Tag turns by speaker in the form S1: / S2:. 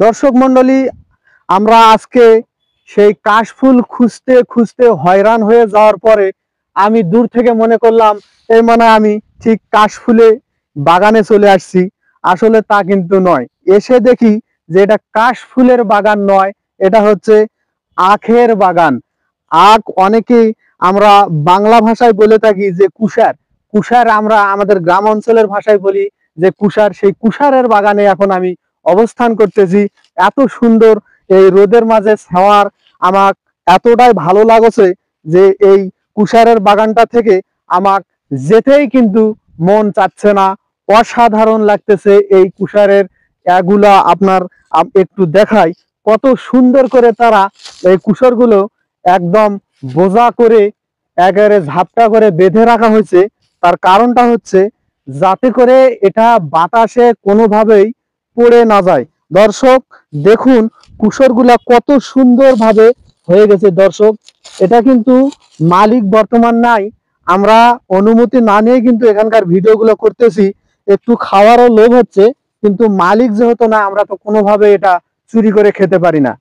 S1: দর্শক মন্ডলী, আমরা আজকে সেই কাশফুল খুঁজতে খুঁজতে হয়রান হয়ে যাওয়ার পরে আমি দূর থেকে মনে করলাম এই মানে আমি ঠিক কাশফুলে বাগানে চলে আসছি। আসলে তা কিন্তু নয়। এসে দেখি যে এটা কাশফুলের বাগান নয়, এটা হচ্ছে আখের বাগান। আখ অনেকেই আমরা বাংলা ভাষায় বলে থাকি যে কুষার। কুষার আমরা আমাদের গ্রাম অঞ্চলের ভাষায় বলি যে কুষার। সেই কুষারের বাগানে এখন আমি অবস্থান করতেছি। এত সুন্দর এই রোদের মাঝে ছাওয়ার আমার এতটাই ভালো লাগছে যে এই কুষারের বাগানটা থেকে আমার যেতেই কিন্তু মন চাচ্ছে না। অসাধারণ লাগতেছে এই কুষারের এগুলা আপনার একটু দেখাই কত সুন্দর করে তারা এই কুষারগুলো একদম বোঝা করে একেবারে ঝাপটা করে বেঁধে রাখা হয়েছে। তার কারণটা হচ্ছে যাতে করে এটা বাতাসে কোনোভাবেই পড়ে না যায়। দর্শক দেখুন কুশরগুলা কত সুন্দরভাবে হয়ে গেছে। দর্শক, এটা কিন্তু মালিক বর্তমান নাই, আমরা অনুমতি না নিয়ে কিন্তু এখানকার ভিডিওগুলো করতেছি। একটু খাওয়ারও লোভ হচ্ছে, কিন্তু মালিক যেহেতু না, আমরা তো কোনোভাবে এটা চুরি করে খেতে পারি না।